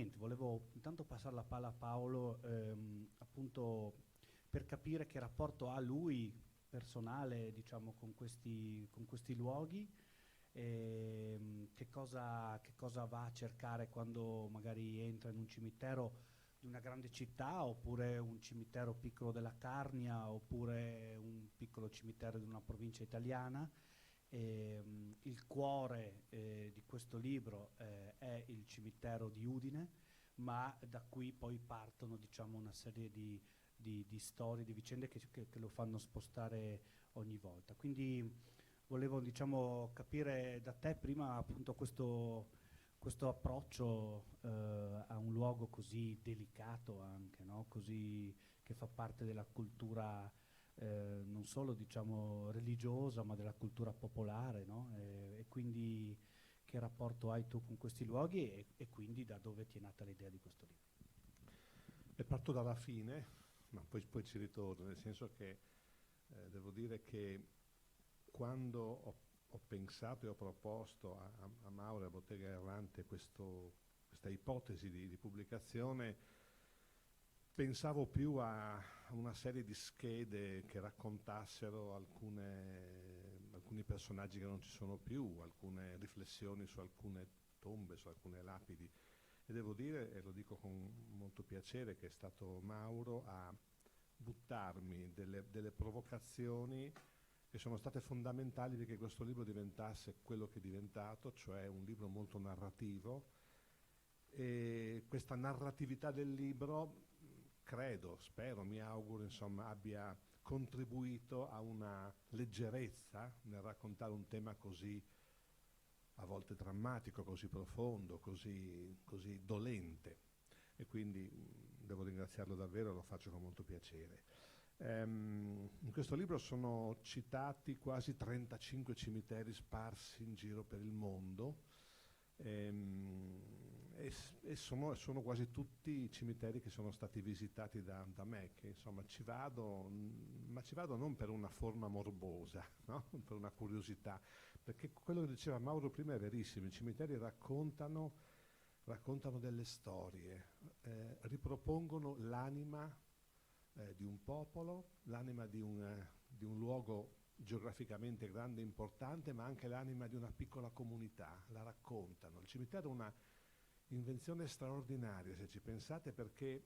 niente, volevo intanto passare la palla a Paolo, appunto per capire che rapporto ha lui personale, diciamo, con questi luoghi, che cosa va a cercare quando magari entra in un cimitero di una grande città, oppure un cimitero piccolo della Carnia, oppure un piccolo cimitero di una provincia italiana. Il cuore di questo libro è il cimitero di Udine, ma da qui poi partono, diciamo, una serie di storie, di vicende che lo fanno spostare ogni volta. Quindi volevo, diciamo, capire da te prima appunto questo approccio a un luogo così delicato anche, no? Così, che fa parte della cultura non solo, diciamo, religiosa, ma della cultura popolare, no? E quindi che rapporto hai tu con questi luoghi e quindi da dove ti è nata l'idea di questo libro? E parto dalla fine, ma poi ci ritorno, nel senso che devo dire che quando ho pensato e ho proposto a Mauro e a Bottega Errante questa ipotesi di pubblicazione, pensavo più a una serie di schede che raccontassero alcuni personaggi che non ci sono più, alcune riflessioni su alcune tombe, su alcune lapidi. E devo dire, e lo dico con molto piacere, che è stato Mauro a buttarmi delle provocazioni che sono state fondamentali perché questo libro diventasse quello che è diventato, cioè un libro molto narrativo. E questa narratività del libro, credo, spero, mi auguro, insomma, abbia contribuito a una leggerezza nel raccontare un tema così a volte drammatico, così profondo, così dolente. E quindi devo ringraziarlo davvero, lo faccio con molto piacere. In questo libro sono citati quasi 35 cimiteri sparsi in giro per il mondo, e sono quasi tutti cimiteri che sono stati visitati da me, che insomma ci vado, ma ci vado non per una forma morbosa, no? Per una curiosità, perché quello che diceva Mauro prima è verissimo, i cimiteri raccontano delle storie, ripropongono l'anima di un popolo, l'anima di un luogo geograficamente grande e importante, ma anche l'anima di una piccola comunità, la raccontano. Il cimitero è una invenzione straordinaria, se ci pensate, perché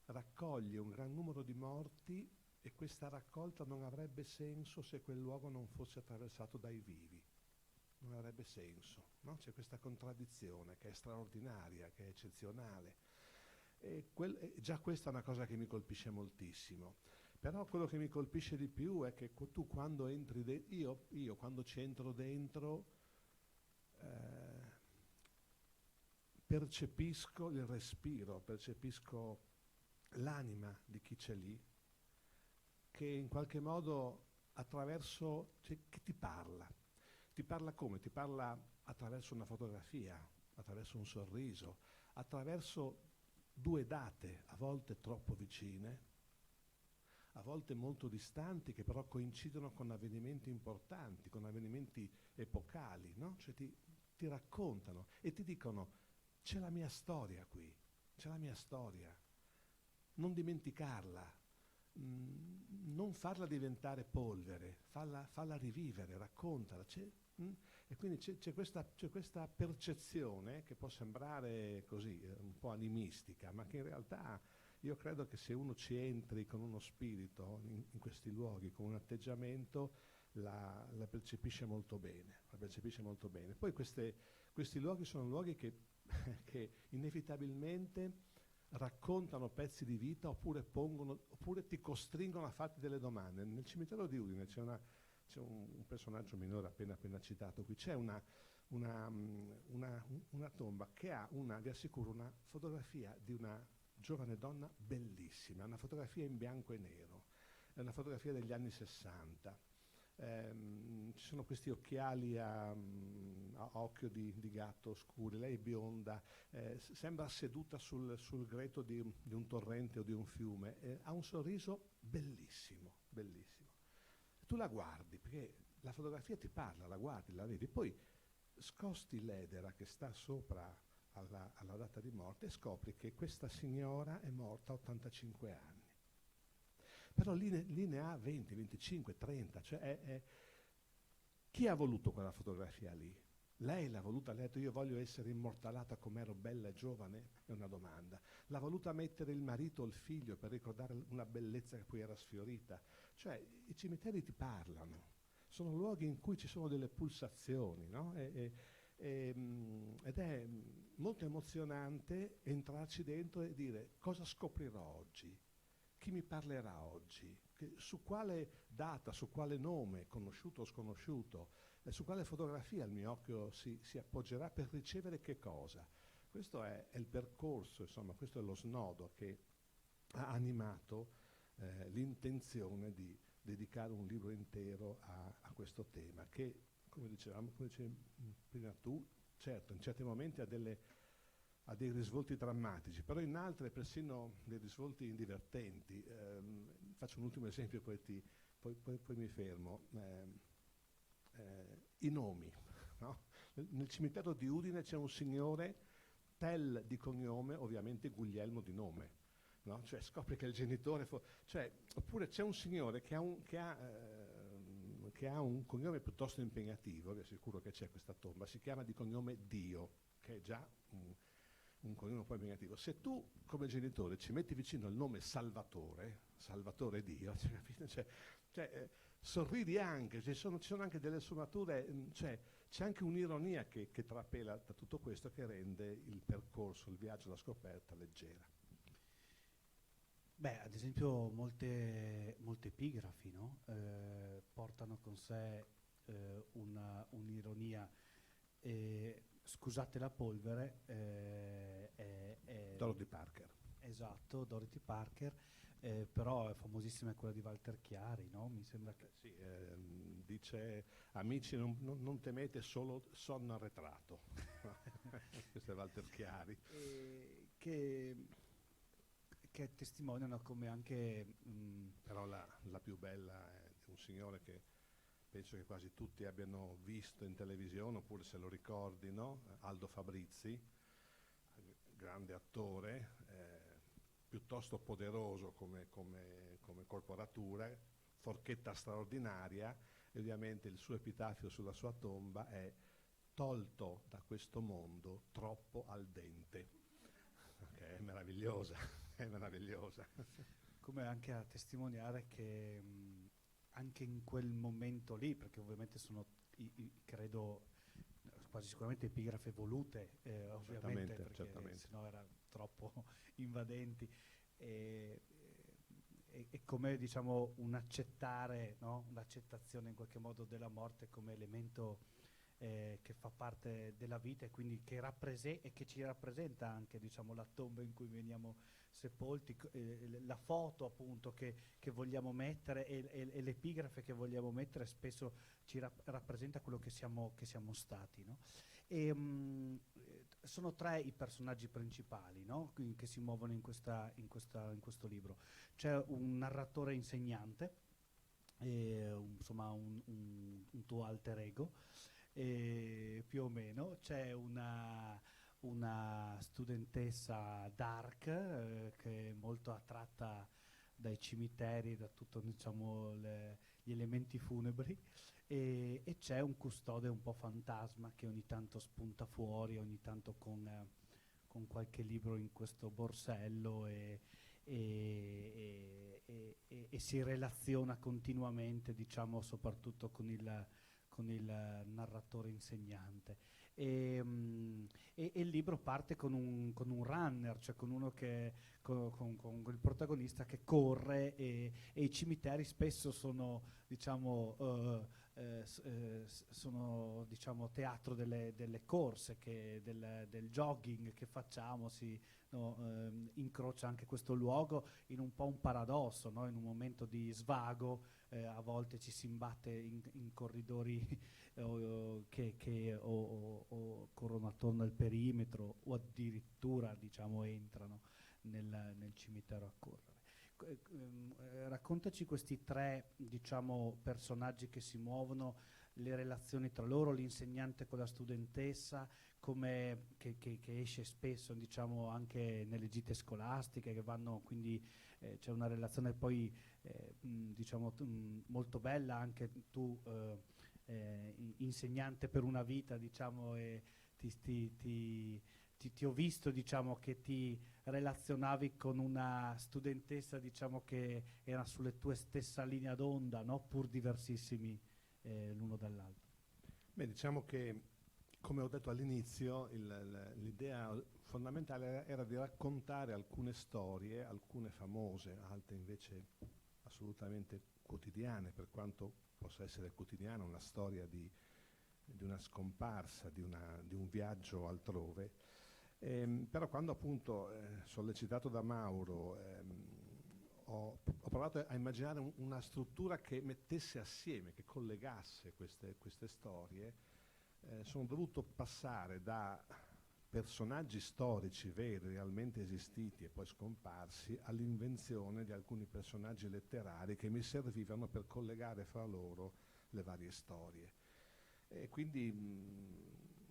raccoglie un gran numero di morti e questa raccolta non avrebbe senso se quel luogo non fosse attraversato dai vivi. Non avrebbe senso, no? C'è questa contraddizione che è straordinaria, che è eccezionale. E già questa è una cosa che mi colpisce moltissimo. Però quello che mi colpisce di più è che tu quando entri io quando ci entro dentro eh, percepisco il respiro, percepisco l'anima di chi c'è lì, che in qualche modo cioè, che ti parla. Ti parla come? Ti parla attraverso una fotografia, attraverso un sorriso, attraverso due date, a volte troppo vicine, a volte molto distanti, che però coincidono con avvenimenti importanti, con avvenimenti epocali, no? Cioè ti raccontano e ti dicono c'è la mia storia qui, c'è la mia storia, non dimenticarla, non farla diventare polvere, falla rivivere, raccontala. E quindi c'è questa percezione che può sembrare così, un po' animistica, ma che in realtà io credo che se uno ci entri con uno spirito in questi luoghi, con un atteggiamento, la percepisce molto bene, la percepisce molto bene. Poi questi luoghi sono luoghi che inevitabilmente raccontano pezzi di vita oppure ti costringono a farti delle domande. Nel cimitero di Udine c'è un personaggio minore appena citato qui, c'è una tomba che ha vi assicuro, una fotografia di una giovane donna bellissima, una fotografia in bianco e nero, è una fotografia degli anni 60. Ci sono questi occhiali a occhio di gatto scuri, lei è bionda, sembra seduta sul greto di un torrente o di un fiume, ha un sorriso bellissimo, bellissimo. Tu la guardi, perché la fotografia ti parla, la guardi, la vedi, poi scosti l'edera che sta sopra alla data di morte e scopri che questa signora è morta a 85 anni. Però lì ne ha 20, 25, 30, cioè chi ha voluto quella fotografia lì? Lei l'ha voluta, lei ha detto io voglio essere immortalata come ero bella e giovane? È una domanda. L'ha voluta mettere il marito o il figlio per ricordare una bellezza che poi era sfiorita? Cioè i cimiteri ti parlano, sono luoghi in cui ci sono delle pulsazioni, no? Ed è molto emozionante entrarci dentro e dire cosa scoprirò oggi? Chi mi parlerà oggi? Su quale data, su quale nome, conosciuto o sconosciuto, su quale fotografia il mio occhio si appoggerà per ricevere che cosa? Questo è il percorso, insomma, questo è lo snodo che ha animato l'intenzione di dedicare un libro intero a questo tema, che, come dicevamo, come dicevi prima tu, certo, in certi momenti ha dei risvolti drammatici, però in altri persino dei risvolti divertenti. Faccio un ultimo esempio, poi mi fermo. I nomi, no? Nel cimitero di Udine c'è un signore, Tell di cognome, ovviamente Guglielmo di nome, no? Cioè scopri che il genitore... oppure c'è un signore che ha un cognome piuttosto impegnativo, vi assicuro che c'è questa tomba, si chiama di cognome Dio, che è già un cognome un po' impegnativo. Se tu come genitore ci metti vicino il nome Salvatore Dio, sorridi anche, ci sono anche delle sfumature, c'è anche un'ironia che trapela da tutto questo, che rende il percorso, il viaggio, la scoperta leggera. Beh, ad esempio molte epigrafi, no? Portano con sé un'ironia. Scusate la polvere. Dorothy Parker. Esatto, Dorothy Parker, però è famosissima quella di Walter Chiari, no? Mi sembra che... Sì, dice, amici non temete, solo sonno arretrato. Questo è Walter Chiari. Che testimoniano come anche... Però la più bella è un signore che penso che quasi tutti abbiano visto in televisione, oppure se lo ricordino, Aldo Fabrizi, grande attore, piuttosto poderoso come corporatura, forchetta straordinaria, e ovviamente il suo epitafio sulla sua tomba è tolto da questo mondo troppo al dente. Okay, è meravigliosa, è meravigliosa. Come anche a testimoniare che anche in quel momento lì, perché ovviamente sono, credo, quasi sicuramente epigrafe volute, ovviamente, perché certamente. sennò era troppo invadenti, e come diciamo un accettare, no? Un'accettazione in qualche modo della morte come elemento che fa parte della vita, e quindi che ci rappresenta anche, diciamo, la tomba in cui veniamo sepolti, la foto appunto che vogliamo mettere e l'epigrafe che vogliamo mettere spesso ci rappresenta quello che siamo stati, no? Sono tre i personaggi principali, no? Che si muovono in questo libro. C'è un narratore insegnante, insomma un tuo alter ego, più o meno. C'è una studentessa dark, che è molto attratta dai cimiteri, da tutto, diciamo, gli elementi funebri, e c'è un custode un po' fantasma che ogni tanto spunta fuori, ogni tanto con qualche libro in questo borsello, e si relaziona continuamente, diciamo, soprattutto con il narratore insegnante. E il libro parte con un runner, cioè con uno con il protagonista che corre, e i cimiteri spesso sono, diciamo, diciamo, teatro delle corse, del jogging che facciamo. Incrocia anche questo luogo in un po' un paradosso, no? In un momento di svago, a volte ci si imbatte in corridori che corrono attorno al perimetro, o addirittura, diciamo, entrano nel cimitero a correre. Raccontaci questi tre, diciamo, personaggi che si muovono, le relazioni tra loro, l'insegnante con la studentessa, che esce spesso, diciamo, anche nelle gite scolastiche, che vanno, quindi c'è una relazione poi diciamo molto bella, anche tu insegnante per una vita, diciamo, e ti ho visto, diciamo, che ti relazionavi con una studentessa, diciamo, che era sulle tue stessa linea d'onda, no? Pur diversissimi l'uno dall'altro. Beh, diciamo che, come ho detto all'inizio, l'idea fondamentale era di raccontare alcune storie, alcune famose, altre invece assolutamente quotidiane, per quanto possa essere quotidiana una storia di una scomparsa, di un viaggio altrove. Però quando appunto, sollecitato da Mauro, ho provato a immaginare una struttura che mettesse assieme, che collegasse queste storie, sono dovuto passare da personaggi storici veri, realmente esistiti e poi scomparsi, all'invenzione di alcuni personaggi letterari che mi servivano per collegare fra loro le varie storie. E quindi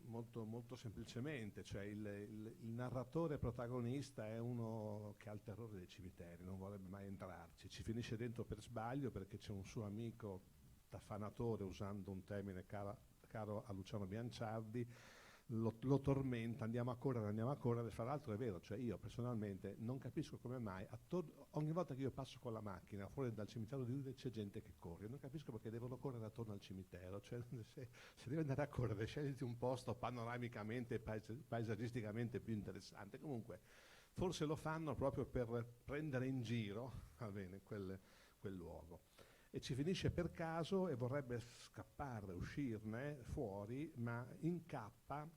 molto, molto semplicemente, cioè il narratore protagonista è uno che ha il terrore dei cimiteri, non vorrebbe mai entrarci, ci finisce dentro per sbaglio perché c'è un suo amico tafanatore, usando un termine caro a Luciano Bianciardi, lo tormenta, andiamo a correre. Fra l'altro è vero, cioè io personalmente non capisco come mai ogni volta che io passo con la macchina fuori dal cimitero di Udine c'è gente che corre, non capisco perché devono correre attorno al cimitero, cioè se devi andare a correre scegliti un posto panoramicamente e paesaggisticamente più interessante. Comunque forse lo fanno proprio per prendere in giro, va bene, quel luogo. E ci finisce per caso e vorrebbe scappare, uscirne fuori, ma incappa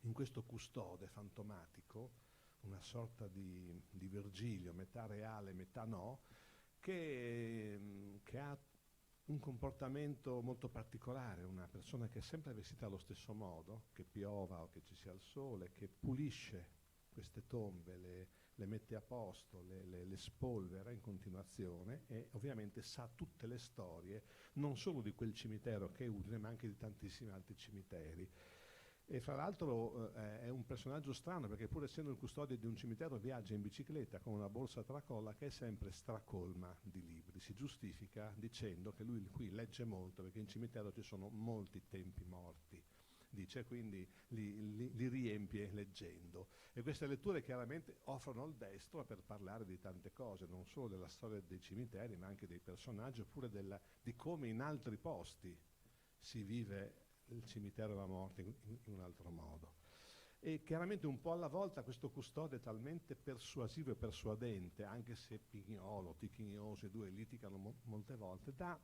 in questo custode fantomatico, una sorta di Virgilio, metà reale, metà no, che ha un comportamento molto particolare, una persona che è sempre vestita allo stesso modo, che piova o che ci sia il sole, che pulisce queste tombe, le mette a posto, le spolvera in continuazione e ovviamente sa tutte le storie, non solo di quel cimitero che è Udine, ma anche di tantissimi altri cimiteri. E fra l'altro è un personaggio strano perché pur essendo il custode di un cimitero viaggia in bicicletta con una borsa a tracolla che è sempre stracolma di libri. Si giustifica dicendo che lui qui legge molto perché in cimitero ci sono molti tempi morti, dice, quindi li riempie leggendo. E queste letture chiaramente offrono il destro per parlare di tante cose, non solo della storia dei cimiteri, ma anche dei personaggi, oppure di come in altri posti si vive il cimitero della morte in un altro modo. E chiaramente un po' alla volta questo custode è talmente persuasivo e persuadente, anche se pignolo, tichignoso, i due litigano molte volte, da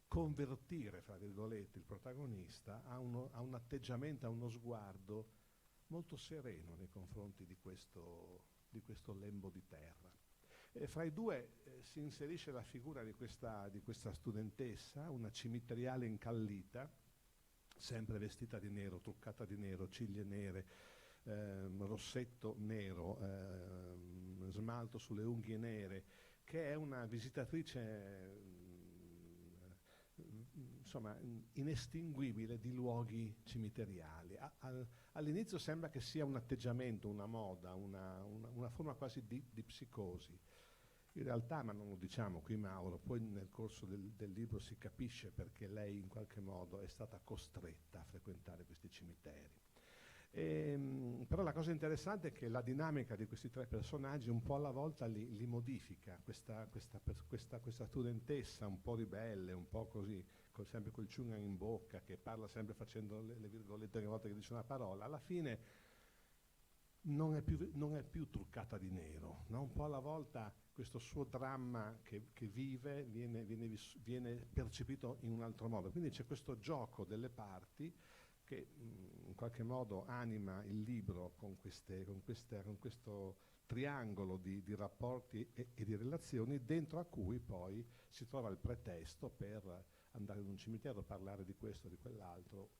convertire, fra virgolette, il protagonista a un atteggiamento, a uno sguardo molto sereno nei confronti di questo lembo di terra. E fra i due si inserisce la figura di questa studentessa, una cimiteriale incallita, sempre vestita di nero, truccata di nero, ciglia nere, rossetto nero, smalto sulle unghie nere, che è una visitatrice insomma inestinguibile di luoghi cimiteriali. All'inizio sembra che sia un atteggiamento, una moda, una forma quasi di psicosi. In realtà, ma non lo diciamo qui Mauro, poi nel corso del libro si capisce perché lei in qualche modo è stata costretta a frequentare questi cimiteri. Però la cosa interessante è che la dinamica di questi tre personaggi un po' alla volta li modifica. Questa studentessa un po' ribelle, un po' così, sempre col chewing in bocca, che parla sempre facendo le virgolette ogni volta che dice una parola, alla fine non è più truccata di nero, no? Un po' alla volta questo suo dramma che vive viene percepito in un altro modo. Quindi c'è questo gioco delle parti che in qualche modo anima il libro con questo triangolo di rapporti e di relazioni, dentro a cui poi si trova il pretesto per andare in un cimitero, parlare di questo, di quell'altro,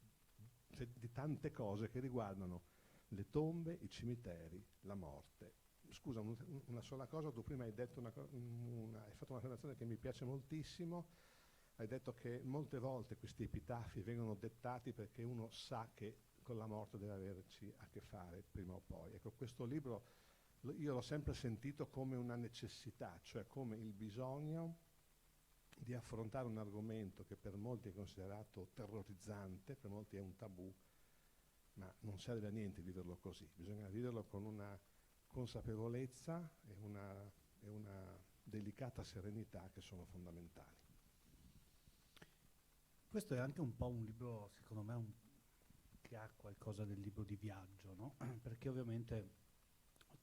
di tante cose che riguardano le tombe, i cimiteri, la morte. Scusa, una sola cosa, tu prima hai detto hai fatto un'affermazione che mi piace moltissimo, hai detto che molte volte questi epitafi vengono dettati perché uno sa che con la morte deve averci a che fare prima o poi. Ecco, questo libro io l'ho sempre sentito come una necessità, cioè come il bisogno di affrontare un argomento che per molti è considerato terrorizzante, per molti è un tabù, ma non serve a niente viverlo così, bisogna viverlo con una consapevolezza e una delicata serenità che sono fondamentali. Questo è anche un po' un libro, secondo me, che ha qualcosa del libro di viaggio, no? Perché ovviamente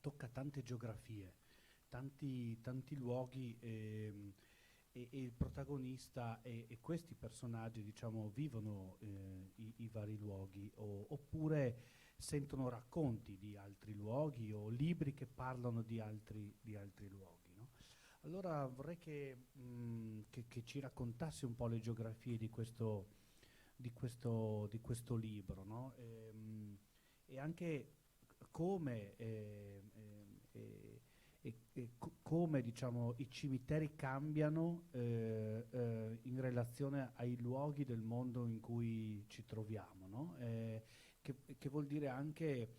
tocca tante geografie, tanti luoghi, e il protagonista e questi personaggi, diciamo, vivono i vari luoghi, oppure sentono racconti di altri luoghi o libri che parlano di altri luoghi, no? Allora vorrei che ci raccontassi un po' le geografie di questo libro, no? E anche come, come diciamo, i cimiteri cambiano in relazione ai luoghi del mondo in cui ci troviamo, no? Che vuol dire anche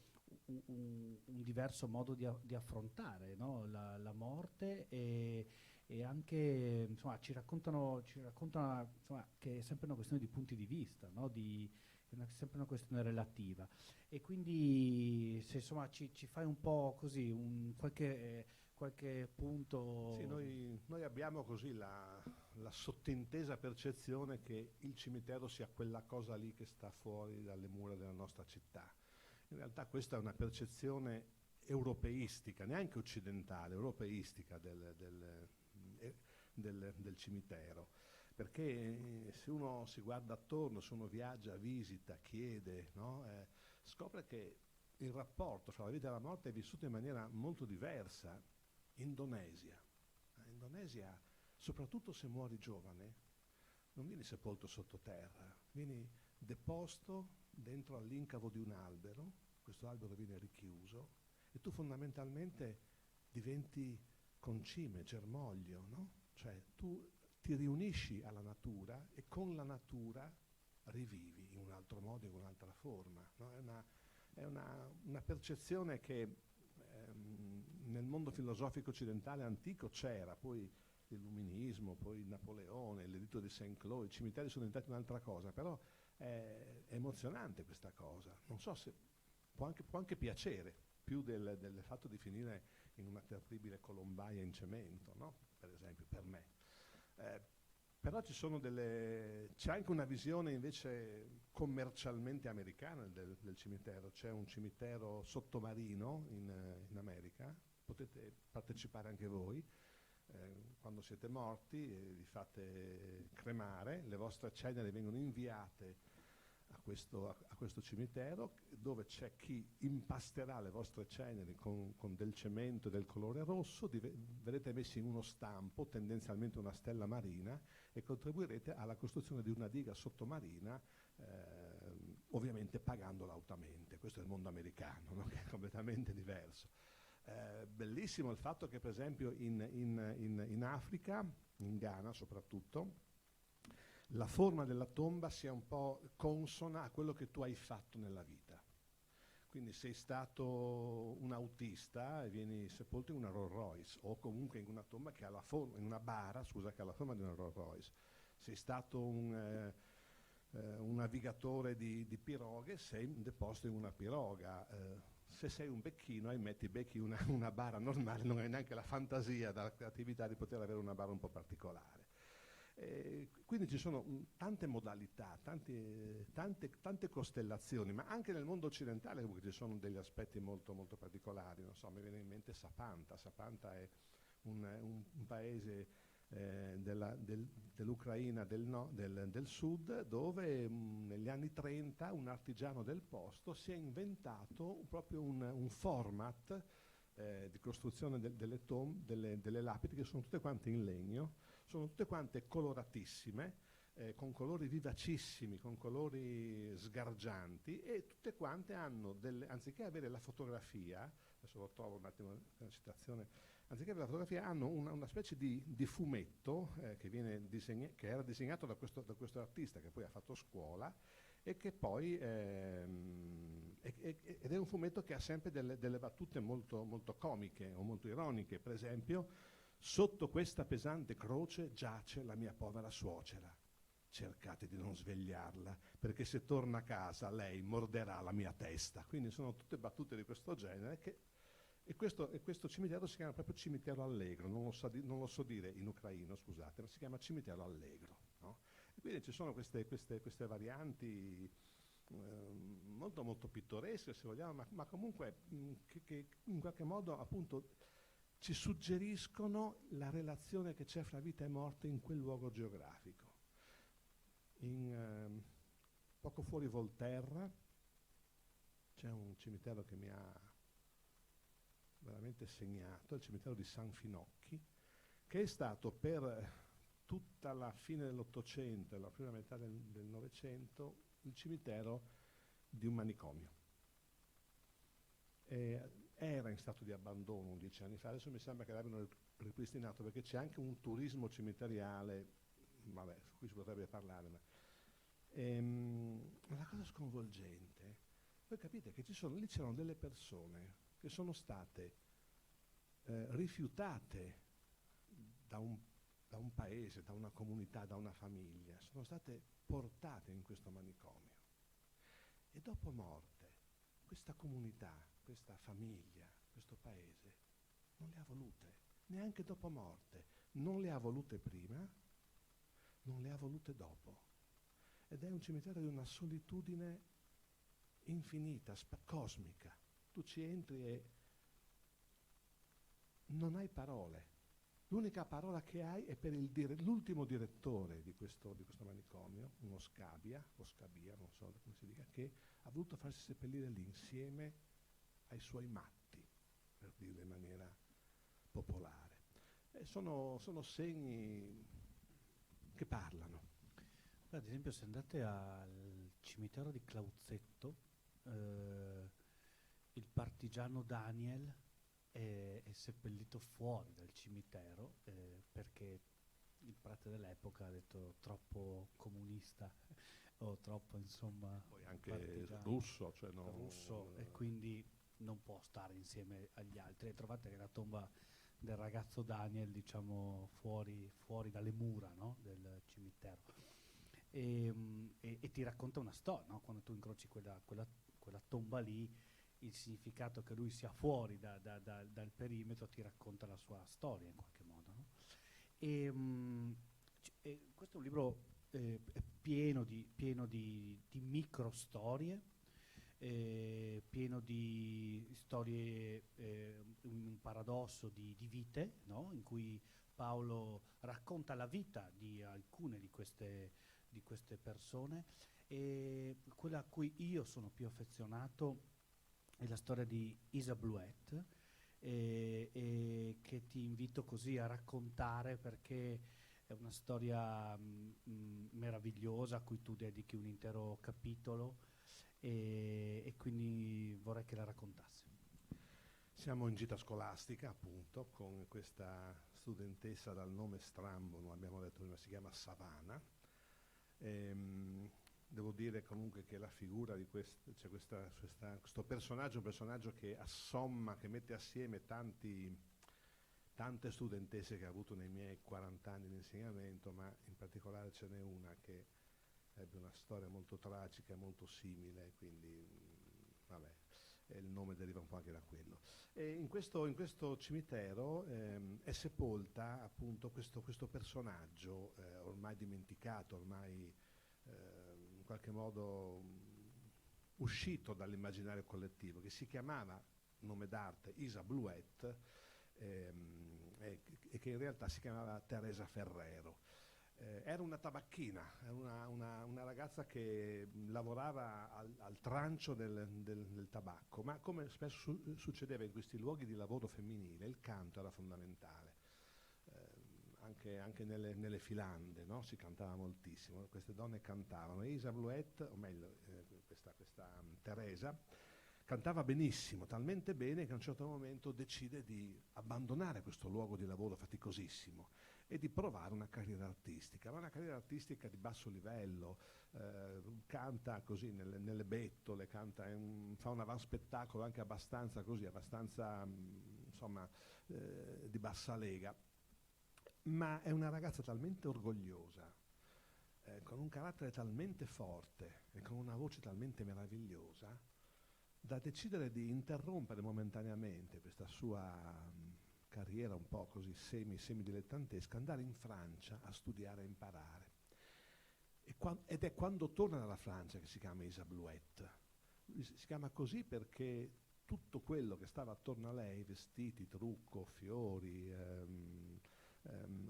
un diverso modo di affrontare, no? La morte, e anche, insomma, ci raccontano insomma, che è sempre una questione di punti di vista, no? È sempre una questione relativa. E quindi se insomma ci fai un po' così, qualche punto. Sì, noi abbiamo così la sottintesa percezione che il cimitero sia quella cosa lì che sta fuori dalle mura della nostra città. In realtà questa è una percezione europeistica, neanche occidentale, europeistica del cimitero. Perché se uno si guarda attorno, se uno viaggia, visita, chiede, no? Scopre che il rapporto fra la vita e la morte è vissuto in maniera molto diversa. Indonesia, soprattutto se muori giovane, non vieni sepolto sottoterra, vieni deposto dentro all'incavo di un albero, questo albero viene richiuso e tu fondamentalmente diventi concime, germoglio, no? Cioè tu ti riunisci alla natura e con la natura rivivi in un altro modo, in un'altra forma, no? È una percezione che nel mondo filosofico occidentale antico c'era, poi l'illuminismo, poi Napoleone, l'editto di Saint-Cloud, i cimiteri sono diventati un'altra cosa, però è emozionante questa cosa. Non so se può anche piacere, più del fatto di finire in una terribile colombaia in cemento, no? Per esempio, per me. Però c'è anche una visione invece commercialmente americana del cimitero. C'è un cimitero sottomarino in America, potete partecipare anche voi. Quando siete morti vi fate cremare, le vostre ceneri vengono inviate a questo cimitero, dove c'è chi impasterà le vostre ceneri con del cemento del colore rosso, verrete messi in uno stampo, tendenzialmente una stella marina, e contribuirete alla costruzione di una diga sottomarina, ovviamente pagando lautamente. Questo è il mondo americano, no? Che è completamente diverso. Bellissimo il fatto che per esempio in Africa, in Ghana soprattutto, la forma della tomba sia un po' consona a quello che tu hai fatto nella vita. Quindi sei stato un autista e vieni sepolto in una Rolls Royce, o comunque in una tomba che ha la forma, in una bara, scusa, che ha la forma di una Rolls Royce. Sei stato un navigatore di piroghe, sei deposto in una piroga. Se sei un becchino, ahimè, ti becchi una bara normale, non hai neanche la fantasia, la creatività di poter avere una bara un po' particolare. Quindi ci sono tante modalità, tante costellazioni, ma anche nel mondo occidentale ci sono degli aspetti molto, molto particolari. Non so, mi viene in mente Sapanta. Sapanta è un paese dell'Ucraina del sud, dove negli anni 30 un artigiano del posto si è inventato proprio un format di costruzione delle lapidi, che sono tutte quante in legno, sono tutte quante coloratissime, con colori vivacissimi, con colori sgargianti, e tutte quante hanno anziché avere la fotografia, adesso lo trovo un attimo, una citazione anziché per la fotografia, hanno una specie di fumetto che era disegnato da questo artista che poi ha fatto scuola e che poi ed è un fumetto che ha sempre delle battute molto, molto comiche o molto ironiche. Per esempio, sotto questa pesante croce giace la mia povera suocera. Cercate di non svegliarla, perché se torna a casa lei morderà la mia testa. Quindi sono tutte battute di questo genere e questo cimitero si chiama proprio cimitero allegro, non lo so dire in ucraino, scusate, ma si chiama cimitero allegro, no? E quindi ci sono queste varianti molto molto pittoresche, se vogliamo, ma comunque che in qualche modo appunto ci suggeriscono la relazione che c'è fra vita e morte in quel luogo geografico. Poco fuori Volterra c'è un cimitero che mi ha veramente segnato, il cimitero di San Finocchi, che è stato per tutta la fine dell'Ottocento e la prima metà del Novecento il cimitero di un manicomio. Era in stato di abbandono 11 anni fa, adesso mi sembra che l'abbiano ripristinato perché c'è anche un turismo cimiteriale, vabbè, su cui si potrebbe parlare, ma la cosa sconvolgente, voi capite che lì c'erano delle persone che sono state rifiutate da un paese, da una comunità, da una famiglia, sono state portate in questo manicomio e dopo morte questa comunità, questa famiglia, questo paese non le ha volute, neanche dopo morte, non le ha volute prima, non le ha volute dopo. Ed è un cimitero di una solitudine infinita, cosmica. Tu ci entri e non hai parole. L'unica parola che hai è per l'ultimo direttore di questo manicomio, uno Scabia, o Scabia, non so come si dica, che ha voluto farsi seppellire lì insieme ai suoi matti, per dirlo in maniera popolare. Sono segni che parlano. Ad esempio, se andate al cimitero di Clauzetto, il partigiano Daniel è seppellito fuori dal cimitero perché il prete dell'epoca ha detto troppo comunista o troppo, insomma, Poi anche partigiano, russo, cioè no, russo, e quindi non può stare insieme agli altri. E trovate che la tomba del ragazzo Daniel, diciamo, fuori dalle mura, no, del cimitero. E ti racconta una storia, no? Quando tu incroci quella tomba lì, il significato che lui sia fuori dal perimetro ti racconta la sua storia in qualche modo, no? E questo è un libro è pieno di micro storie, pieno di storie, un paradosso di vite, no? In cui Paolo racconta la vita di alcune di queste persone, e quella a cui io sono più affezionato è la storia di Isa Bluet, che ti invito così a raccontare perché è una storia meravigliosa a cui tu dedichi un intero capitolo, e quindi vorrei che la raccontassi. Siamo in gita scolastica, appunto, con questa studentessa dal nome strambo, non abbiamo detto prima, si chiama Savana. Devo dire comunque che la figura di questo personaggio è un personaggio che assomma, che mette assieme tante studentesse che ho avuto nei miei 40 anni di insegnamento, ma in particolare ce n'è una che ebbe una storia molto tragica, molto simile, quindi vabbè, il nome deriva un po' anche da quello. E in questo cimitero è sepolta appunto questo personaggio ormai dimenticato, ormai in qualche modo uscito dall'immaginario collettivo, che si chiamava, nome d'arte, Isa Bluet, e che in realtà si chiamava Teresa Ferrero. Era una tabacchina, era una ragazza che lavorava al trancio del tabacco, ma come spesso succedeva in questi luoghi di lavoro femminile, il canto era fondamentale. Anche nelle filande, no? Si cantava moltissimo, queste donne cantavano. E Isa Bluet, o meglio questa Teresa, cantava benissimo, talmente bene che a un certo momento decide di abbandonare questo luogo di lavoro faticosissimo e di provare una carriera artistica, ma una carriera artistica di basso livello, canta così nelle bettole, fa un avanspettacolo anche abbastanza così, abbastanza insomma di bassa lega, ma è una ragazza talmente orgogliosa, con un carattere talmente forte e con una voce talmente meravigliosa da decidere di interrompere momentaneamente questa sua carriera un po' così semi-dilettantesca, andare in Francia a studiare e imparare. Ed è quando torna dalla Francia che si chiama Isa Blouet. Si chiama così perché tutto quello che stava attorno a lei, vestiti, trucco, fiori,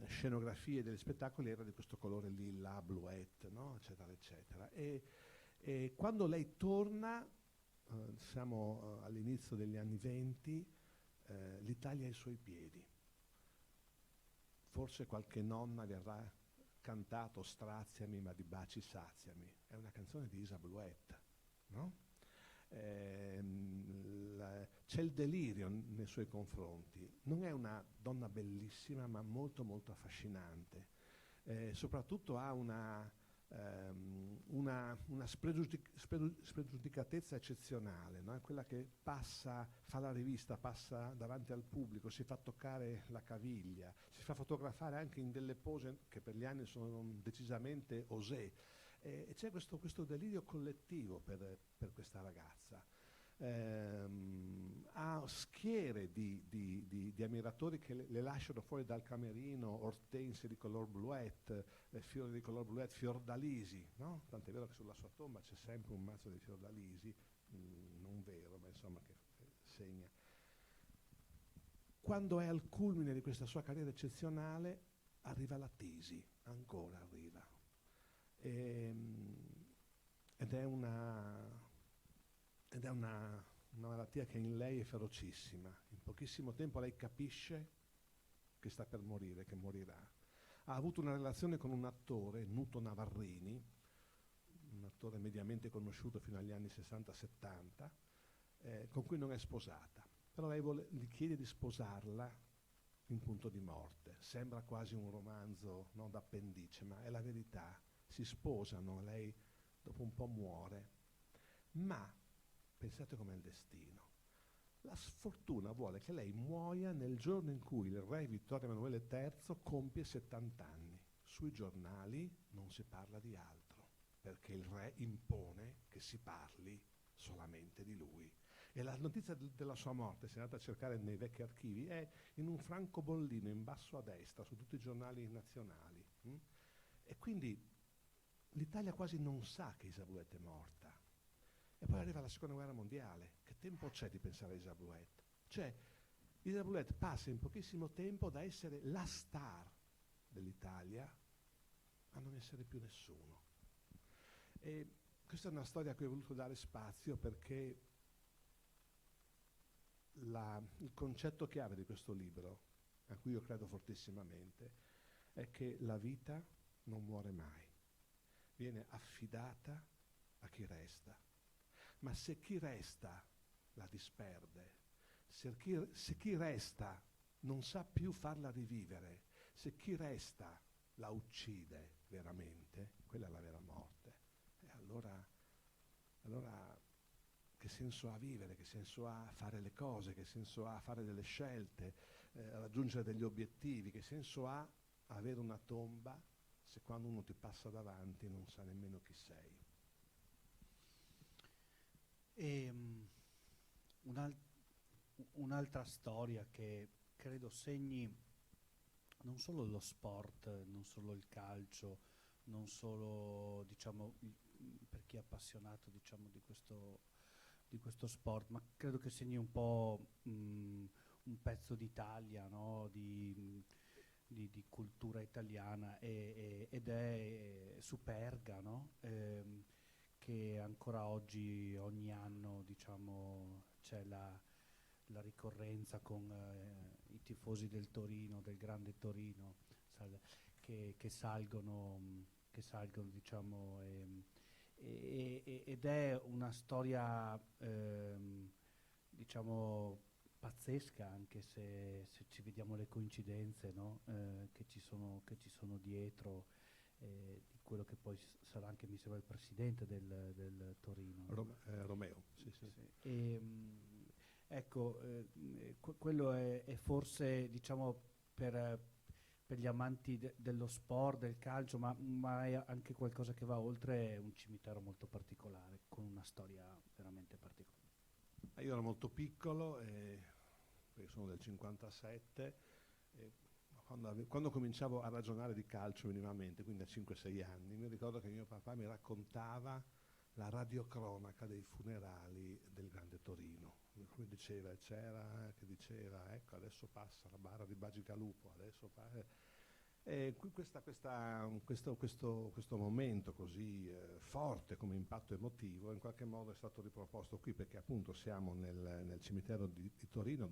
scenografie degli spettacoli, era di questo colore lilla, bluette, no? Eccetera, eccetera. E quando lei torna, siamo all'inizio degli anni '20, l'Italia è ai suoi piedi. Forse qualche nonna vi avrà cantato Straziami ma di baci saziami. È una canzone di Isa Blouet, no? C'è il delirio nei suoi confronti. Non è una donna bellissima, ma molto molto affascinante. Soprattutto ha una spregiudicatezza eccezionale, no? È quella che passa, fa la rivista, passa davanti al pubblico, si fa toccare la caviglia, si fa fotografare anche in delle pose che per gli anni sono decisamente osé. E c'è questo delirio collettivo per questa ragazza. Ha schiere di ammiratori che le lasciano fuori dal camerino, ortensie di color bluette, fiori di color bluette, fiordalisi, no? Tant'è vero che sulla sua tomba c'è sempre un mazzo di fiordalisi, non vero, ma insomma che segna. Quando è al culmine di questa sua carriera eccezionale, arriva la tisi, ancora arriva. Ed è una malattia che in lei è ferocissima. In pochissimo tempo lei capisce che sta per morire, che morirà. Ha avuto una relazione con un attore, Nuto Navarrini, un attore mediamente conosciuto fino agli anni 60-70, con cui non è sposata. Però lei gli chiede di sposarla in punto di morte. Sembra quasi un romanzo, no, d'appendice, ma è la verità. Si sposano, lei dopo un po' muore, ma pensate com'è il destino. La sfortuna vuole che lei muoia nel giorno in cui il re Vittorio Emanuele III compie 70 anni. Sui giornali non si parla di altro, perché il re impone che si parli solamente di lui. E la notizia della sua morte, se andate a cercare nei vecchi archivi, è in un francobollino in basso a destra, su tutti i giornali nazionali. E quindi l'Italia quasi non sa che Isa Blouet è morta. E poi arriva la seconda guerra mondiale. Che tempo c'è di pensare a Isa Blouet? Cioè, Isa Blouet passa in pochissimo tempo da essere la star dell'Italia a non essere più nessuno. E questa è una storia a cui ho voluto dare spazio perché il concetto chiave di questo libro, a cui io credo fortissimamente, è che la vita non muore mai. Viene affidata a chi resta. Ma se chi resta la disperde, se chi resta non sa più farla rivivere, se chi resta la uccide veramente, quella è la vera morte. E allora che senso ha vivere, che senso ha fare le cose, che senso ha fare delle scelte, raggiungere degli obiettivi, che senso ha avere una tomba se quando uno ti passa davanti non sa nemmeno chi sei. E un'altra storia che credo segni non solo lo sport, non solo il calcio, non solo diciamo per chi è appassionato diciamo di questo sport, ma credo che segni un po' un pezzo d'Italia, no? di cultura italiana ed è Superga, no? Che ancora oggi, ogni anno, diciamo, c'è la ricorrenza con i tifosi del Torino, del grande Torino, che salgono, diciamo, ed è una storia diciamo pazzesca, anche se ci vediamo le coincidenze, no? Che ci sono dietro, di quello che poi sarà anche, mi sembra, il presidente del Torino, no? Romeo, sì, sì. Sì. Ecco, quello è forse, diciamo, per gli amanti dello sport, del calcio, ma è anche qualcosa che va oltre, un cimitero molto particolare, con una storia veramente particolare. Io ero molto piccolo, perché sono del 57, e quando cominciavo a ragionare di calcio minimamente, quindi a 5-6 anni, mi ricordo che mio papà mi raccontava la radiocronaca dei funerali del Grande Torino. Come diceva, c'era che diceva, ecco, adesso passa la bara di Bagigalupo, adesso questo momento così forte come impatto emotivo in qualche modo è stato riproposto qui, perché appunto siamo nel cimitero di Torino,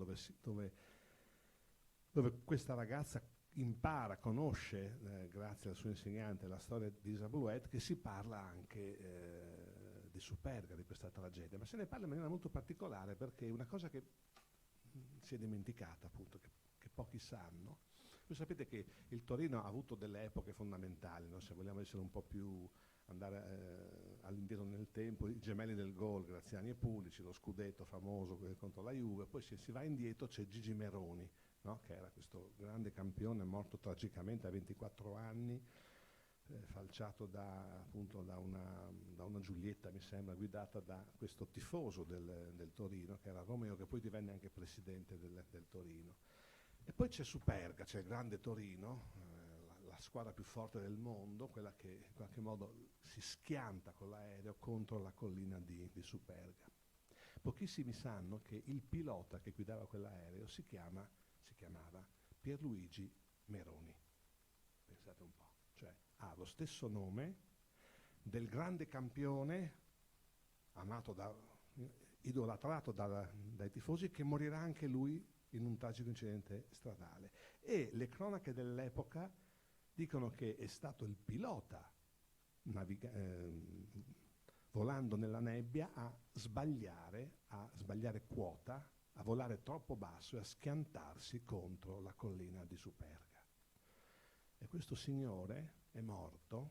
dove questa ragazza impara, conosce, grazie al suo insegnante, la storia di Isablouet, che si parla anche di Superga, di questa tragedia, ma se ne parla in maniera molto particolare, perché è una cosa che si è dimenticata, appunto, che pochi sanno. Voi sapete che il Torino ha avuto delle epoche fondamentali, no? Se vogliamo essere un po' più, andare all'indietro nel tempo, i gemelli del gol, Graziani e Pulici, lo scudetto famoso contro la Juve, poi si va indietro, c'è Gigi Meroni, no? Che era questo grande campione morto tragicamente a 24 anni, falciato appunto da una Giulietta, mi sembra, guidata da questo tifoso del Torino, che era Romeo, che poi divenne anche presidente del Torino. E poi c'è Superga, c'è il Grande Torino, la squadra più forte del mondo, quella che in qualche modo si schianta con l'aereo contro la collina di Superga. Pochissimi sanno che il pilota che guidava quell'aereo si chiamava Pierluigi Meroni. Pensate un po', cioè ha lo stesso nome del grande campione amato idolatrato dai tifosi, che morirà anche lui in un tragico incidente stradale. E le cronache dell'epoca dicono che è stato il pilota volando nella nebbia a sbagliare quota, a volare troppo basso e a schiantarsi contro la collina di Superga. E questo signore è morto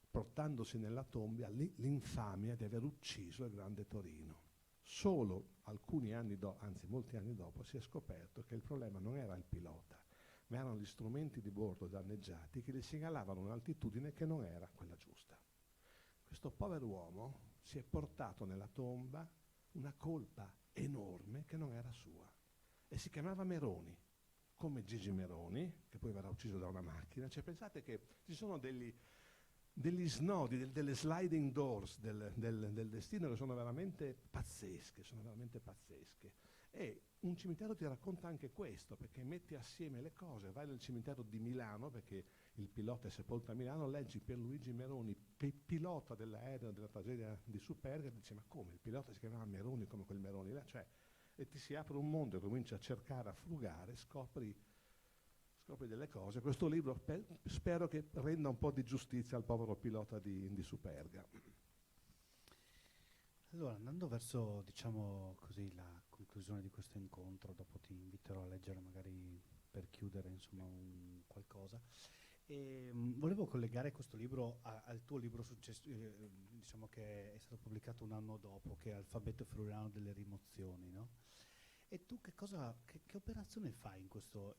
portandosi nella tomba l'infamia di aver ucciso il Grande Torino. Solo alcuni anni anzi molti anni dopo, si è scoperto che il problema non era il pilota, ma erano gli strumenti di bordo danneggiati che gli segnalavano un'altitudine che non era quella giusta. Questo povero uomo si è portato nella tomba una colpa enorme che non era sua, e si chiamava Meroni, come Gigi Meroni, che poi verrà ucciso da una macchina. Cioè, pensate che ci sono degli snodi, delle sliding doors del destino che sono veramente pazzesche, E un cimitero ti racconta anche questo, perché metti assieme le cose. Vai nel cimitero di Milano, perché il pilota è sepolto a Milano, leggi Pierluigi Meroni, pilota dell'aereo della tragedia di Superga, e dici: ma come, il pilota si chiamava Meroni come quel Meroni là? Cioè, e ti si apre un mondo e cominci a cercare, a frugare, scopri delle cose. Questo libro spero che renda un po' di giustizia al povero pilota di Superga. Allora, andando verso, diciamo così, la conclusione di questo incontro, dopo ti inviterò a leggere magari per chiudere, insomma, qualcosa. Volevo collegare questo libro al tuo libro successivo, diciamo, che è stato pubblicato un anno dopo, che è Alfabeto friulano delle rimozioni, no? E tu che operazione fai in questo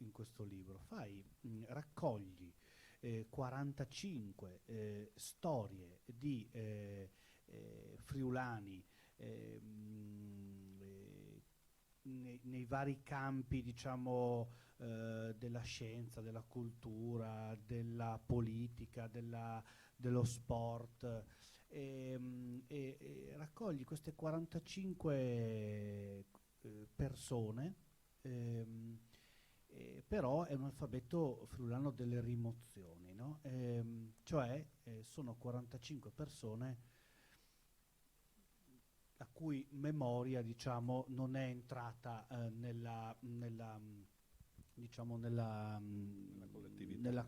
libro? Raccogli 45 storie di friulani nei vari campi, diciamo, della scienza, della cultura, della politica, dello sport, e raccogli queste 45 persone, però è un alfabeto friulano delle rimozioni, no? Cioè sono 45 persone la cui memoria, diciamo, non è entrata diciamo, nella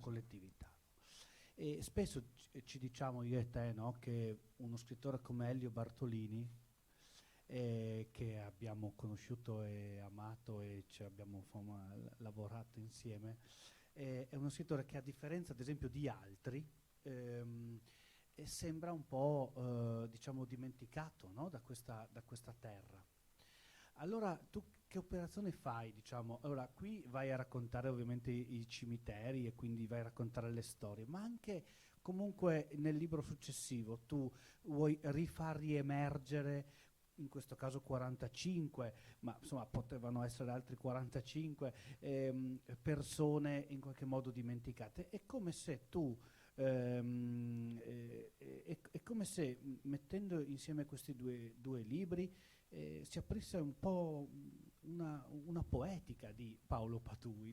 collettività. E spesso ci diciamo io e te, no, che uno scrittore come Elio Bartolini, che abbiamo conosciuto e amato e ci abbiamo insomma, lavorato insieme, è uno scrittore che a differenza ad esempio di altri sembra un po' diciamo dimenticato, no, da questa terra. Allora tu che operazione fai, diciamo? Allora qui vai a raccontare ovviamente i cimiteri e quindi vai a raccontare le storie, ma anche comunque nel libro successivo tu vuoi rifar riemergere, in questo caso 45, ma insomma potevano essere altri 45 persone in qualche modo dimenticate. È come se tu, è come se mettendo insieme questi due libri si aprisse un po' una poetica di Paolo Patui,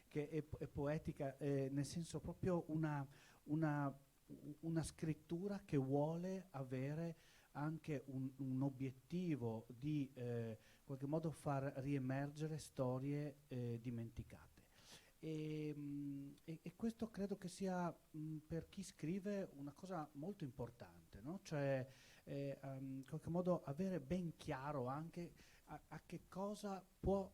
che è poetica nel senso proprio una, una scrittura che vuole avere anche un obiettivo di in qualche modo far riemergere storie dimenticate. E questo credo che sia per chi scrive una cosa molto importante, no? Cioè in qualche modo avere ben chiaro anche a che cosa può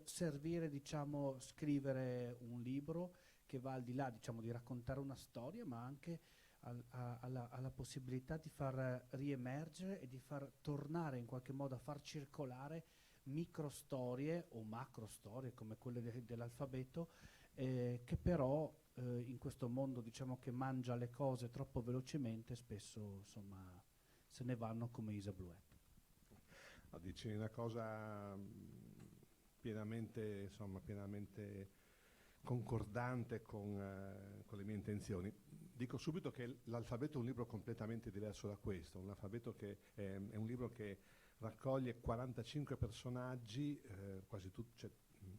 servire, diciamo, scrivere un libro che va al di là, diciamo, di raccontare una storia, ma anche alla possibilità di far riemergere e di far tornare in qualche modo a far circolare microstorie o macrostorie come quelle dell'alfabeto, che però in questo mondo, diciamo, che mangia le cose troppo velocemente, spesso insomma se ne vanno come Isa Bluet. No, dici una cosa pienamente, insomma, pienamente concordante con le mie intenzioni. Dico subito che l'alfabeto è un libro completamente diverso da questo, un alfabeto che è un libro che raccoglie 45 personaggi, quasi tutti, cioè,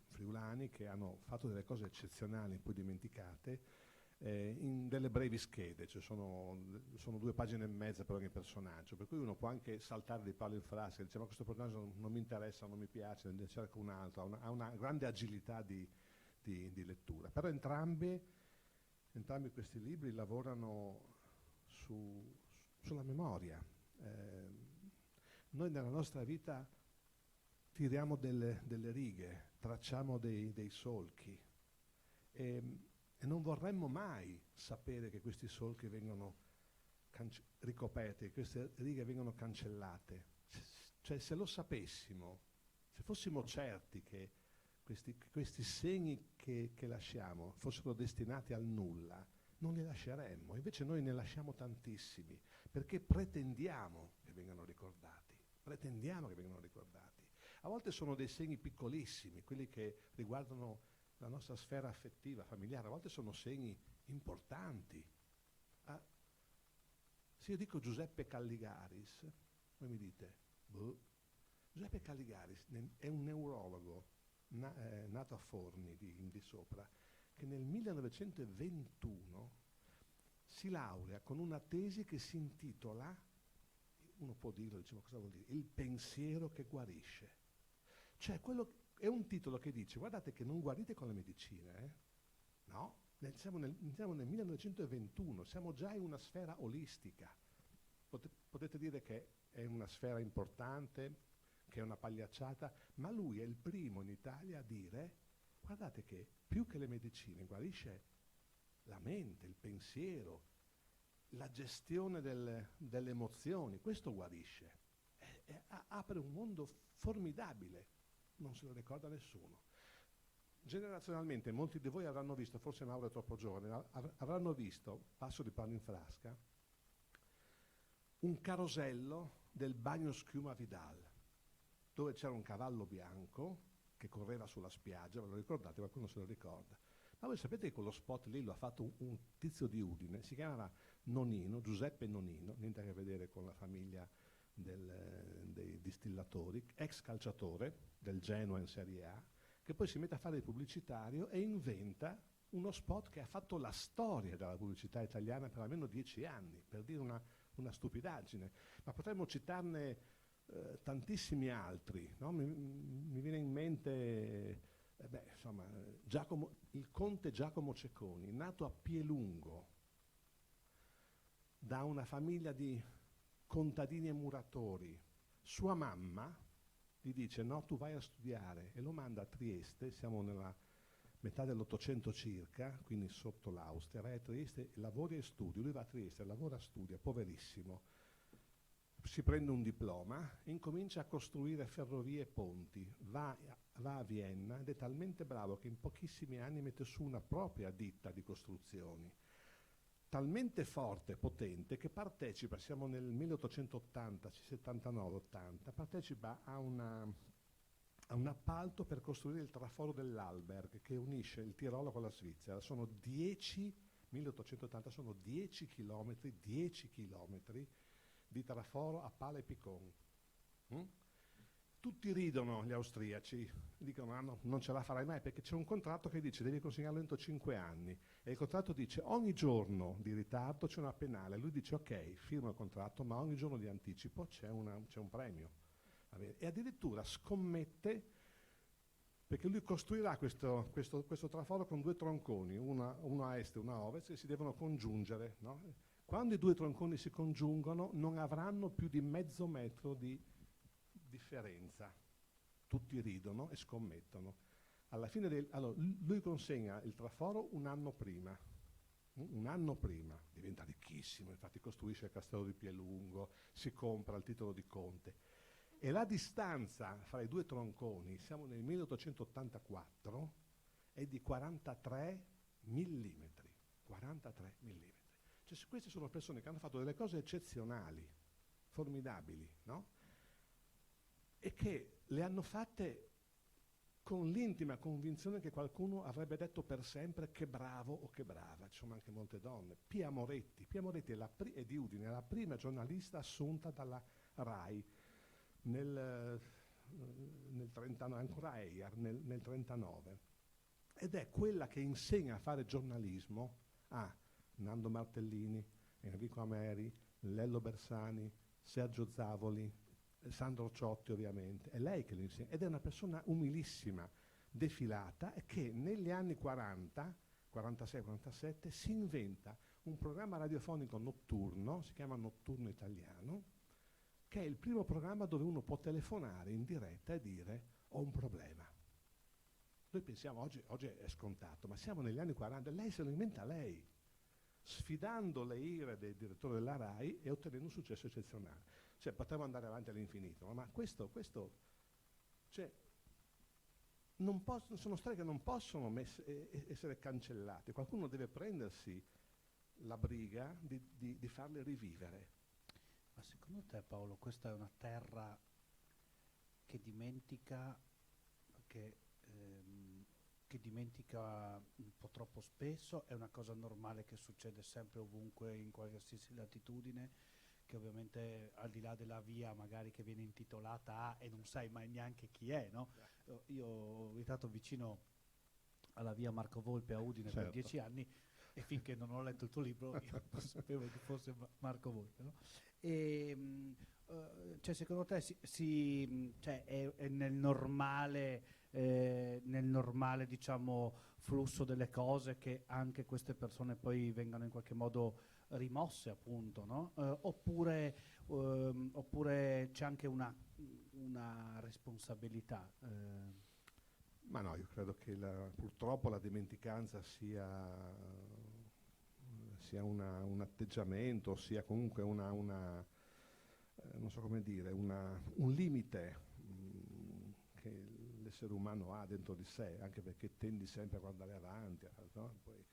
friulani, che hanno fatto delle cose eccezionali, poi dimenticate, in delle brevi schede, cioè sono 2 pagine e mezza per ogni personaggio, per cui uno può anche saltare di palo in frasca, dice ma questo personaggio non mi interessa, non mi piace, ne cerco un altro, ha una grande agilità di lettura. Però entrambi questi libri lavorano sulla memoria. Noi nella nostra vita tiriamo delle righe, tracciamo dei solchi e non vorremmo mai sapere che questi solchi vengono ricoperti, che queste righe vengono cancellate. Cioè se lo sapessimo, se fossimo certi che questi segni che lasciamo fossero destinati al nulla, non li lasceremmo. Invece noi ne lasciamo tantissimi, perché pretendiamo che vengano ricordati. Pretendiamo che vengano ricordati. A volte sono dei segni piccolissimi, quelli che riguardano la nostra sfera affettiva, familiare, a volte sono segni importanti. Se io dico Giuseppe Calligaris, voi mi dite, boh. Giuseppe Calligaris è un neurologo nato a Forni di sopra, che nel 1921 si laurea con una tesi che si intitola, uno può dirlo, diciamo, cosa vuol dire? Il pensiero che guarisce. Cioè, è un titolo che dice, guardate che non guarite con le medicine, no? Siamo nel 1921, siamo già in una sfera olistica. Potete dire che è una sfera importante, che è una pagliacciata, ma lui è il primo in Italia a dire, guardate che più che le medicine guarisce la mente, il pensiero, la gestione delle emozioni, questo guarisce. Apre un mondo formidabile, non se lo ricorda nessuno. Generazionalmente molti di voi avranno visto, forse Mauro è troppo giovane, avranno visto, passo di palo in frasca, un carosello del bagno schiuma Vidal, dove c'era un cavallo bianco che correva sulla spiaggia, ve lo ricordate? Qualcuno se lo ricorda? Ma voi sapete che quello spot lì lo ha fatto un tizio di Udine, si chiamava Nonino, Giuseppe Nonino, niente a che vedere con la famiglia dei distillatori, ex calciatore del Genoa in Serie A, che poi si mette a fare il pubblicitario e inventa uno spot che ha fatto la storia della pubblicità italiana per almeno 10 anni, per dire una stupidaggine, ma potremmo citarne tantissimi altri, no? Mi viene in mente il conte Giacomo Cecconi, nato a Pielungo, da una famiglia di contadini e muratori. Sua mamma gli dice no, tu vai a studiare, e lo manda a Trieste, siamo nella metà dell'Ottocento circa, quindi sotto l'Austria, vai a Trieste, lavori e studi. Lui va a Trieste, lavora e studia, poverissimo. Si prende un diploma e incomincia a costruire ferrovie e ponti. Va a Vienna ed è talmente bravo che in pochissimi anni mette su una propria ditta di costruzioni. Talmente forte e potente che partecipa, siamo nel 1880, 79-80, partecipa a un appalto per costruire il traforo dell'Alberg che unisce il Tirolo con la Svizzera. Sono 1880 sono 10 chilometri di traforo a pala e picon. Tutti ridono gli austriaci, dicono no, non ce la farai mai, perché c'è un contratto che dice devi consegnarlo entro 5 anni, e il contratto dice ogni giorno di ritardo c'è una penale. Lui dice ok, firma il contratto, ma ogni giorno di anticipo c'è un premio. E addirittura scommette, perché lui costruirà questo traforo con 2 tronconi, uno a est e uno a ovest, che si devono congiungere, no? Quando i 2 tronconi si congiungono non avranno più di mezzo metro di differenza. Tutti ridono e scommettono. Alla fine allora, lui consegna il traforo un anno prima, diventa ricchissimo, infatti costruisce il castello di Pielungo, si compra il titolo di conte. E la distanza fra i 2 tronconi, siamo nel 1884, è di 43 millimetri. 43 millimetri. Cioè, queste sono persone che hanno fatto delle cose eccezionali, formidabili, no? E che le hanno fatte con l'intima convinzione che qualcuno avrebbe detto per sempre che bravo o che brava. Ci sono anche molte donne. Pia Moretti è di Udine, è la prima giornalista assunta dalla RAI nel 39, ancora EIAR, nel 39. Ed è quella che insegna a fare giornalismo a Nando Martellini, Enrico Ameri, Lello Bersani, Sergio Zavoli, Sandro Ciotti ovviamente. È lei che lo insegna, ed è una persona umilissima, defilata, e che negli anni 40, 46-47, si inventa un programma radiofonico notturno, si chiama Notturno Italiano, che è il primo programma dove uno può telefonare in diretta e dire ho un problema. Noi pensiamo oggi è scontato, ma siamo negli anni 40, lei se lo inventa lei, sfidando le ire del direttore della RAI e ottenendo un successo eccezionale. Cioè, potremmo andare avanti all'infinito, ma questo cioè, sono storie che non possono essere cancellate. Qualcuno deve prendersi la briga di farle rivivere. Ma secondo te, Paolo, questa è una terra che dimentica, che dimentica un po' troppo spesso? È una cosa normale che succede sempre ovunque, in qualsiasi latitudine, che ovviamente al di là della via magari che viene intitolata a e non sai mai neanche chi è, no? Io ho abitato vicino alla via Marco Volpe a Udine per 10 anni, e finché non ho letto il tuo libro io non sapevo che fosse Marco Volpe, no? E, cioè, secondo te cioè, è nel normale diciamo flusso delle cose che anche queste persone poi vengano in qualche modo rimosse, appunto, no? Oppure c'è anche una responsabilità? Ma no, io credo che purtroppo la dimenticanza sia un atteggiamento, sia comunque non so come dire, un limite che l'essere umano ha dentro di sé, anche perché tendi sempre a guardare avanti, no? Poi,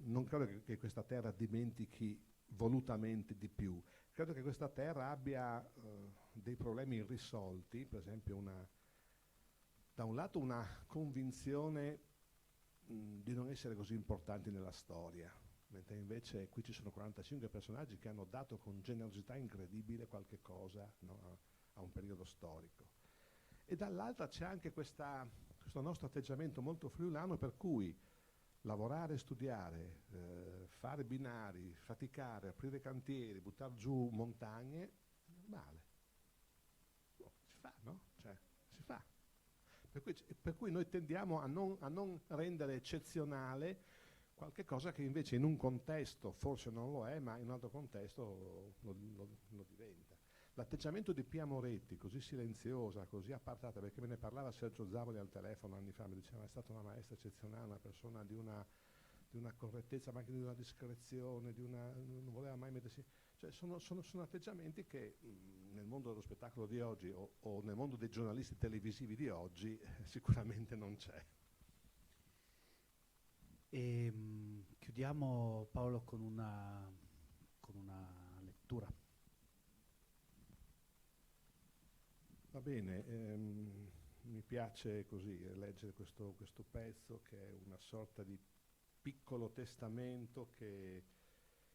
non credo che questa terra dimentichi volutamente di più. Credo che questa terra abbia dei problemi irrisolti, per esempio da un lato una convinzione di non essere così importanti nella storia, mentre invece qui ci sono 45 personaggi che hanno dato con generosità incredibile qualche cosa, no, a un periodo storico. E dall'altra c'è anche questo nostro atteggiamento molto friulano, per cui lavorare, studiare, fare binari, faticare, aprire cantieri, buttare giù montagne, è normale. Si fa, no? Cioè, si fa. Per cui noi tendiamo a non rendere eccezionale qualche cosa che invece in un contesto forse non lo è, ma in un altro contesto lo diventa. L'atteggiamento di Pia Moretti, così silenziosa, così appartata, perché me ne parlava Sergio Zavoli al telefono anni fa, mi diceva è stata una maestra eccezionale, una persona di una correttezza, ma anche di una discrezione, non voleva mai mettersi. Cioè sono atteggiamenti che nel mondo dello spettacolo di oggi o nel mondo dei giornalisti televisivi di oggi sicuramente non c'è. E chiudiamo, Paolo, con una lettura. Va bene, mi piace così leggere questo pezzo che è una sorta di piccolo testamento che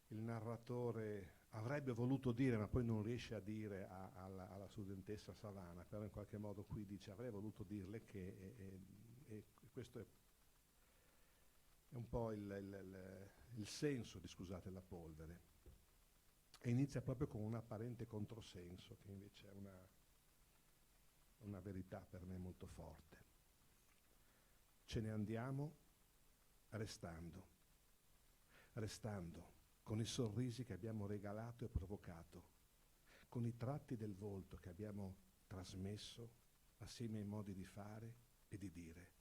il narratore avrebbe voluto dire ma poi non riesce a dire alla studentessa Savana, però in qualche modo qui dice avrei voluto dirle che e questo è un po' il senso di Scusate la polvere, e inizia proprio con un apparente controsenso che invece è una verità per me molto forte. Ce ne andiamo restando con i sorrisi che abbiamo regalato e provocato, con i tratti del volto che abbiamo trasmesso assieme ai modi di fare e di dire,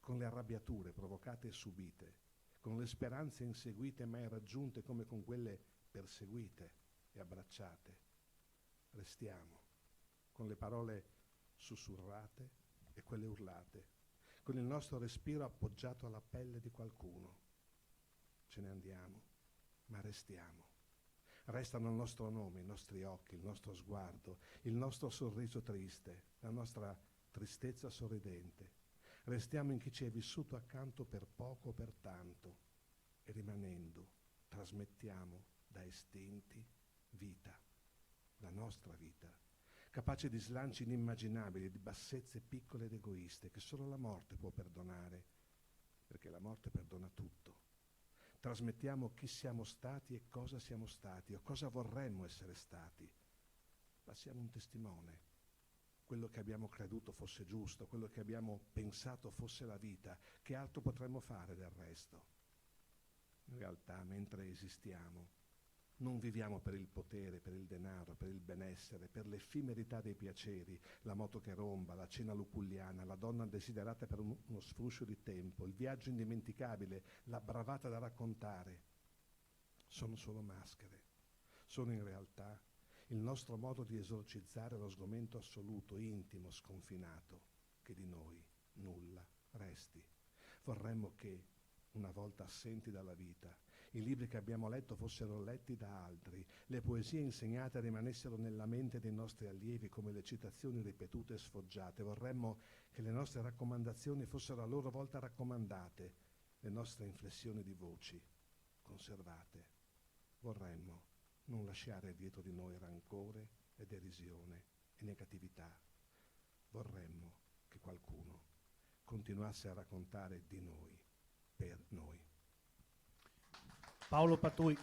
con le arrabbiature provocate e subite, con le speranze inseguite mai raggiunte come con quelle perseguite e abbracciate. Restiamo con le parole sussurrate e quelle urlate, con il nostro respiro appoggiato alla pelle di qualcuno. Ce ne andiamo, ma restiamo. Restano il nostro nome, i nostri occhi, il nostro sguardo, il nostro sorriso triste, la nostra tristezza sorridente. Restiamo in chi ci è vissuto accanto per poco o per tanto, e rimanendo trasmettiamo da istinti vita, la nostra vita, capace di slanci inimmaginabili, di bassezze piccole ed egoiste che solo la morte può perdonare, perché la morte perdona tutto. Trasmettiamo chi siamo stati e cosa siamo stati o cosa vorremmo essere stati. Passiamo un testimone. Quello che abbiamo creduto fosse giusto, quello che abbiamo pensato fosse la vita, che altro potremmo fare del resto? In realtà, mentre esistiamo, non viviamo per il potere, per il denaro, per il benessere, per l'effimerità dei piaceri, la moto che romba, la cena luculliana, la donna desiderata per uno sfruscio di tempo, il viaggio indimenticabile, la bravata da raccontare. Sono solo maschere. Sono in realtà il nostro modo di esorcizzare lo sgomento assoluto, intimo, sconfinato, che di noi nulla resti. Vorremmo che, una volta assenti dalla vita, i libri che abbiamo letto fossero letti da altri, le poesie insegnate rimanessero nella mente dei nostri allievi come le citazioni ripetute e sfoggiate. Vorremmo che le nostre raccomandazioni fossero a loro volta raccomandate, le nostre inflessioni di voci conservate. Vorremmo non lasciare dietro di noi rancore e derisione e negatività. Vorremmo che qualcuno continuasse a raccontare di noi per noi. Paolo Patui.